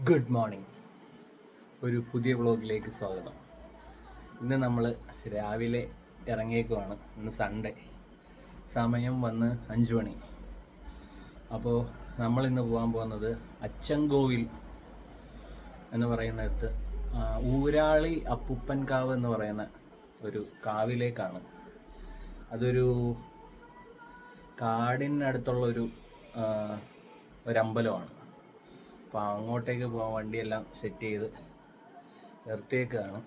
Good morning. ഒരു പുതിയ വ്ളോഗിലേക്ക് സ്വാഗതം. ഇന്ന് നമ്മൾ രാവിലെ ഇറങ്ങിയേക്കുവാണ്. ഇന്ന് സൺഡേ, സമയം വന്ന് 5 മണി. അപ്പോൾ നമ്മളിന്ന് പോകാൻ പോകുന്നത് അച്ചൻകോവിൽ എന്ന് പറയുന്നിടത്ത് ഊരാളി അപ്പുപ്പൻ കാവ് എന്ന് പറയുന്ന ഒരു കാവിലേക്കാണ്. അതൊരു കാടിനടുത്തുള്ളൊരു ഒരമ്പലമാണ്. അപ്പോൾ അങ്ങോട്ടേക്ക് പോകാൻ വണ്ടിയെല്ലാം സെറ്റ് ചെയ്ത് നിർത്തിയേക്കാണ്.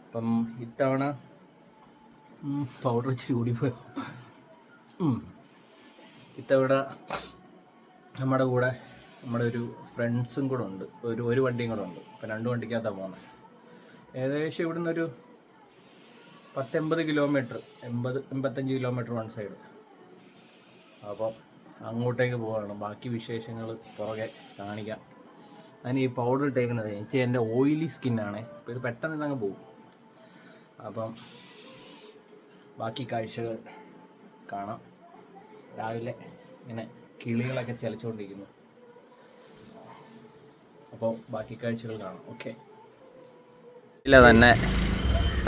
അപ്പം ഇത്തവണ പൗഡർ ഇച്ചിരി കൂടിപ്പോയി. ഇത്തവണ നമ്മുടെ കൂടെ നമ്മുടെ ഒരു ഫ്രണ്ട്സും കൂടെ ഉണ്ട്. ഒരു വണ്ടിയും കൂടെ ഉണ്ട്. ഇപ്പം 2 വണ്ടിക്കകത്താണ് പോകുന്നത്. ഏകദേശം ഇവിടുന്ന് ഒരു 10-80 കിലോമീറ്റർ, 80-85 കിലോമീറ്റർ വൺ സൈഡ്. അപ്പം അങ്ങോട്ടേക്ക് പോവുകയാണ്. ബാക്കി വിശേഷങ്ങൾ പുറകെ കാണിക്കാം. ഞാൻ ഈ പൗഡർ ഇട്ടേക്കുന്നത് എനിക്ക് എൻ്റെ ഓയിലി സ്കിന്നാണ്. അപ്പോൾ ഇത് പെട്ടെന്ന് ഇതങ്ങ് പോകും. അപ്പം ബാക്കി കാഴ്ചകൾ കാണാം. രാവിലെ ഇങ്ങനെ കിളികളൊക്കെ ചലിച്ചുകൊണ്ടിരിക്കുന്നു. അപ്പോൾ ബാക്കി കാഴ്ചകൾ കാണാം. ഓക്കെ. ഇല്ല തന്നെ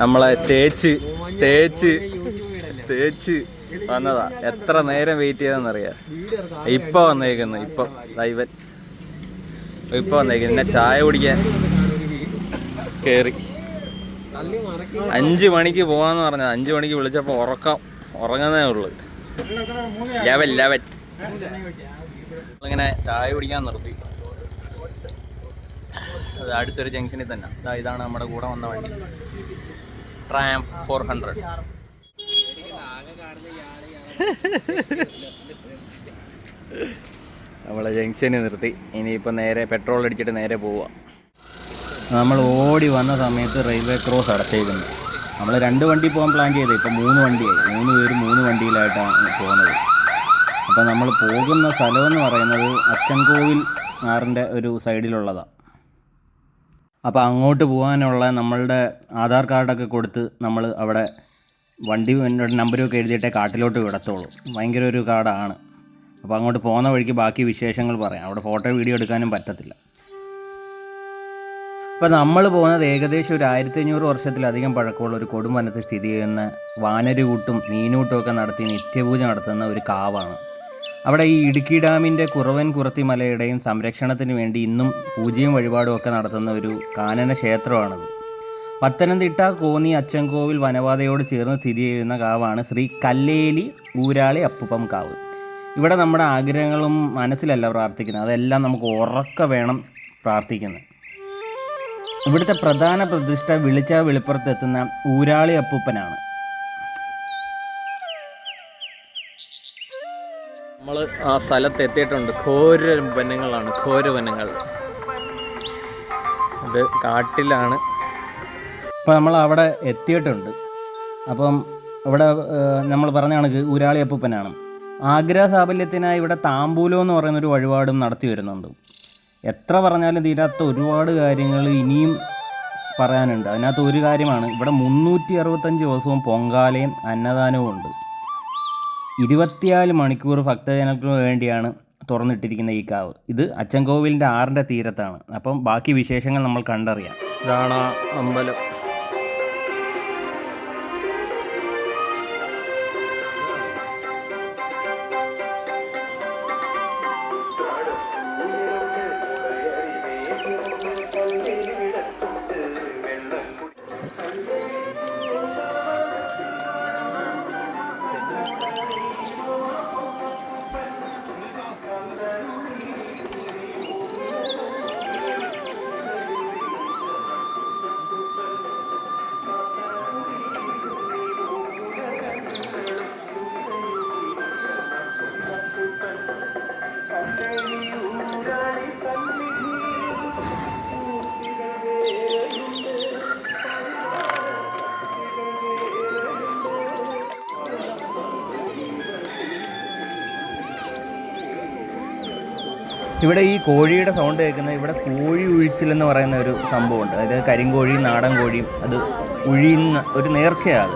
നമ്മളെ തേച്ച് വന്നതാ. എത്ര നേരം വെയിറ്റ് ചെയ്തെന്നറിയാം. ഇപ്പൊ വന്നേക്കുന്നു. ഇപ്പൊ വന്നേക്കുന്നു. പിന്നെ ചായ കുടിക്കാൻ കേറി. 5 മണിക്ക് പോവാന്ന് പറഞ്ഞത്. 5 മണിക്ക് വിളിച്ചപ്പോ ഉറങ്ങുന്നേ ഉള്ളു. 11 ഇങ്ങനെ ചായ കുടിക്കാൻ നിർത്തി. അത് അടുത്തൊരു ജംഗ്ഷനിൽ തന്നെ. ഇതാണ് നമ്മുടെ കൂടെ വന്ന വണ്ടി, ട്രയംഫ് 400. നമ്മളെ ജംഗ്ഷനിൽ നിർത്തി. ഇനിയിപ്പോൾ നേരെ പെട്രോൾ അടിച്ചിട്ട് നേരെ പോവുക. നമ്മൾ ഓടി വന്ന സമയത്ത് റെയിൽവേ ക്രോസ് അടച്ചേക്കുന്നു. നമ്മൾ 2 വണ്ടി പോകാൻ പ്ലാൻ ചെയ്തത്. ഇപ്പോൾ 3 വണ്ടിയായി. 3 പേര് 3 വണ്ടിയിലായിട്ടാണ് പോകുന്നത്. അപ്പോൾ നമ്മൾ പോകുന്ന സ്ഥലമെന്ന് പറയുന്നത് അച്ചൻകോവിൽ ആറിൻ്റെ ഒരു സൈഡിലുള്ളതാണ്. അപ്പോൾ അങ്ങോട്ട് പോകാനുള്ള നമ്മളുടെ ആധാർ കാർഡൊക്കെ കൊടുത്ത് നമ്മൾ അവിടെ വണ്ടി നമ്പരൊക്കെ എഴുതിയിട്ടേ കാട്ടിലോട്ട് വിടത്തുള്ളൂ. ഭയങ്കര ഒരു കാടാണ്. അപ്പോൾ അങ്ങോട്ട് പോകുന്ന വഴിക്ക് ബാക്കി വിശേഷങ്ങൾ പറയാം. അവിടെ ഫോട്ടോ വീഡിയോ എടുക്കാനും പറ്റത്തില്ല. അപ്പോൾ നമ്മൾ പോകുന്നത് ഏകദേശം ഒരു 1500 വർഷത്തിലധികം പഴക്കമുള്ള ഒരു കൊടുംവനത്തിൽ സ്ഥിതി ചെയ്യുന്ന വാനരകൂട്ടും മീനൂട്ടും ഒക്കെ നടത്തി നിത്യപൂജ നടത്തുന്ന ഒരു കാവാണ്. അവിടെ ഈ ഇടുക്കി ഡാമിൻ്റെ കുറവൻ കുറത്തി മലയുടെയും സംരക്ഷണത്തിന് വേണ്ടി ഇന്നും പൂജയും വഴിപാടും ഒക്കെ നടത്തുന്ന ഒരു കാനന ക്ഷേത്രമാണത്. പത്തനംതിട്ട കോന്നി അച്ചൻകോവിൽ വനപാതയോട് ചേർന്ന് സ്ഥിതി ചെയ്യുന്ന കാവാണ് ശ്രീ കല്ലേലി ഊരാളി അപ്പുപ്പൻ കാവ്. ഇവിടെ നമ്മുടെ ആഗ്രഹങ്ങളും മനസ്സിലല്ല പ്രാർത്ഥിക്കുന്നത്, അതെല്ലാം നമുക്ക് ഉറക്കെ വേണം പ്രാർത്ഥിക്കുന്നത്. ഇവിടുത്തെ പ്രധാന പ്രതിഷ്ഠ വിളിച്ച വെളിപ്പുറത്തെത്തുന്ന ഊരാളി അപ്പൂപ്പനാണ്. നമ്മൾ ആ സ്ഥലത്ത് എത്തിയിട്ടുണ്ട്. ഘോര വനങ്ങൾ. ഇത് കാട്ടിലാണ്. അപ്പോൾ നമ്മൾ അവിടെ എത്തിയിട്ടുണ്ട്. അപ്പം ഇവിടെ നമ്മൾ പറഞ്ഞ കണക്ക് ഊരാളി അപ്പൂപ്പനാണ്. ആഗ്രഹ സാഫല്യത്തിനായി ഇവിടെ താമ്പൂലം എന്ന് പറയുന്നൊരു വഴിപാടും നടത്തി വരുന്നുണ്ട്. എത്ര പറഞ്ഞാലും തീരാത്ത ഒരുപാട് കാര്യങ്ങൾ ഇനിയും പറയാനുണ്ട്. അതിനകത്ത് ഒരു കാര്യമാണ്, ഇവിടെ 365 ദിവസവും പൊങ്കാലയും അന്നദാനവും ഉണ്ട്. 24 മണിക്കൂർ ഭക്തജനങ്ങൾക്ക് വേണ്ടിയാണ് തുറന്നിട്ടിരിക്കുന്ന ഈ കാവ്. ഇത് അച്ചൻകോവിലിൻ്റെ ആറിൻ്റെ തീരത്താണ്. അപ്പം ബാക്കി വിശേഷങ്ങൾ നമ്മൾ കണ്ടറിയാം. ഇതാണ് അമ്പലം. ഇവിടെ ഈ കോഴിയുടെ സൗണ്ട് കേൾക്കുന്നത്, ഇവിടെ കോഴി ഉഴിച്ചിലെന്ന് പറയുന്ന ഒരു സംഭവമുണ്ട്. അതായത് കരിങ്കോഴിയും നാടൻ കോഴിയും അത് ഉഴിയുന്ന ഒരു നേർച്ചയാണ്.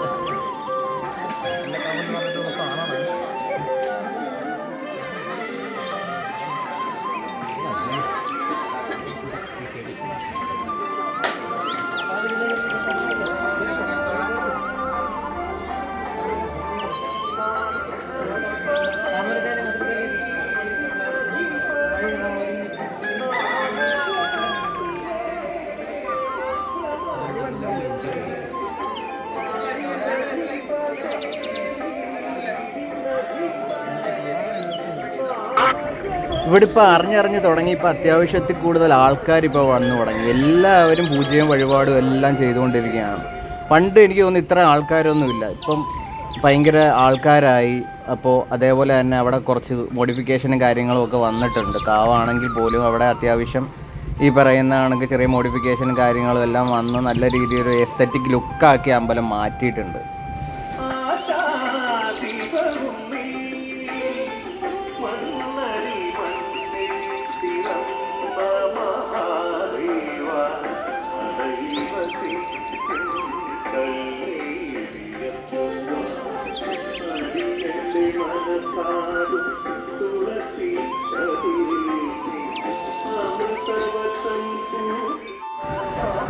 ഇവിടെ ഇപ്പോൾ അറിഞ്ഞറിഞ്ഞ് തുടങ്ങി. ഇപ്പോൾ അത്യാവശ്യത്തിൽ കൂടുതൽ ആൾക്കാർ ഇപ്പോൾ വന്നു തുടങ്ങി. എല്ലാവരും പൂജയും വഴിപാടും എല്ലാം ചെയ്തുകൊണ്ടിരിക്കുകയാണ്. പണ്ട് എനിക്ക് തോന്നുന്നു ഇത്ര ആൾക്കാരൊന്നുമില്ല, ഇപ്പം ഭയങ്കര ആൾക്കാരായി. അപ്പോൾ അതേപോലെ തന്നെ അവിടെ കുറച്ച് മോഡിഫിക്കേഷനും കാര്യങ്ങളും ഒക്കെ വന്നിട്ടുണ്ട്. കാവാണെങ്കിൽ പോലും അവിടെ അത്യാവശ്യം ഈ പറയുന്ന കണക്ക് ചെറിയ മോഡിഫിക്കേഷനും കാര്യങ്ങളും എല്ലാം വന്ന് നല്ല രീതിയിൽ എസ്തറ്റിക് ലുക്കാക്കി അമ്പലം മാറ്റിയിട്ടുണ്ട്.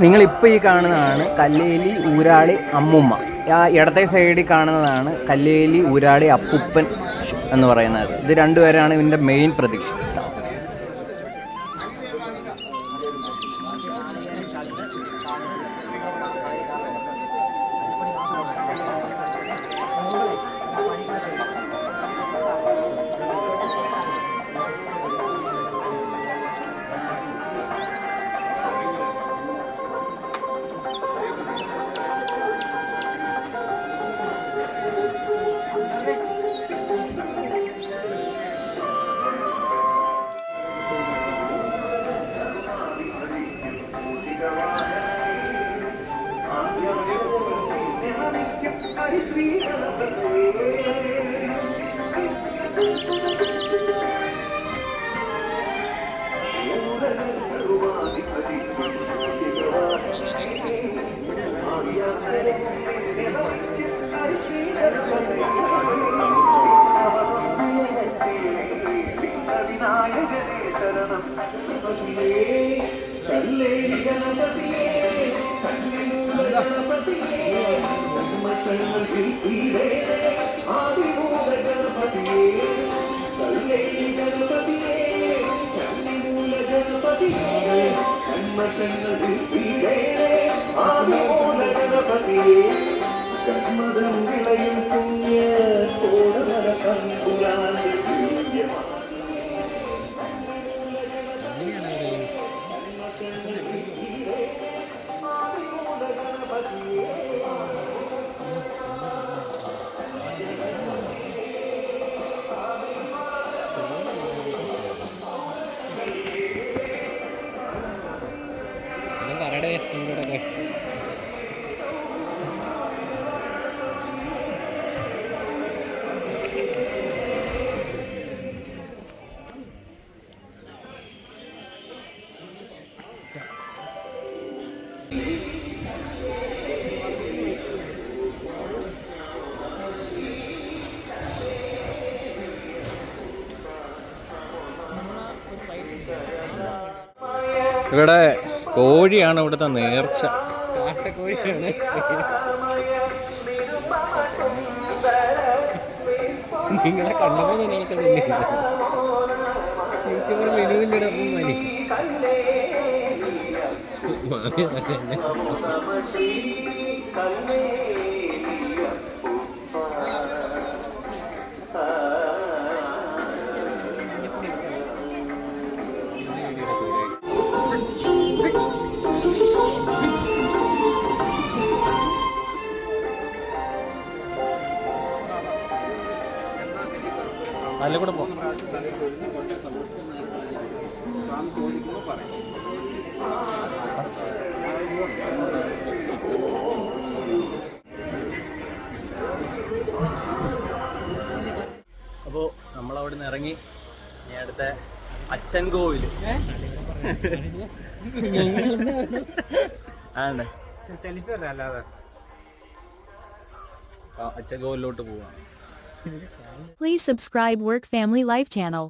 നിങ്ങളിപ്പോൾ ഈ കാണുന്നതാണ് കല്ലേലി ഊരാളി അമ്മുമ്മ. ആ ഇടത്തെ സൈഡിൽ കാണുന്നതാണ് കല്ലേലി ഊരാളി അപ്പുപ്പൻ എന്ന് പറയുന്നത്. ഇത് രണ്ടുപേരാണ് ഇതിൻ്റെ മെയിൻ പ്രതിഷ്ഠ. ഇവിടെ കോഴിയാണ് ഇവിടുത്തെ നേർച്ച. കാട്ടക്കോഴിയാണ്. നിങ്ങളെ കണ്ടപ്പോൾ തന്നെ എനിക്കതില്ലേ യൂട്യൂബർ മെനുവിലിടപ്പം മതി അതിൽ കൂടെ പോകാം. അപ്പോൾ നമ്മളവിടെ നിന്ന് ഇറങ്ങി ഇനി അടുത്ത അച്ഛൻ കോവിൽ ആണ്ടേ സെൽഫി അല്ല അല്ലാതെ അച്ഛൻ കോവിലോട്ട് പോവാണ്. Please subscribe Work Family Life channel.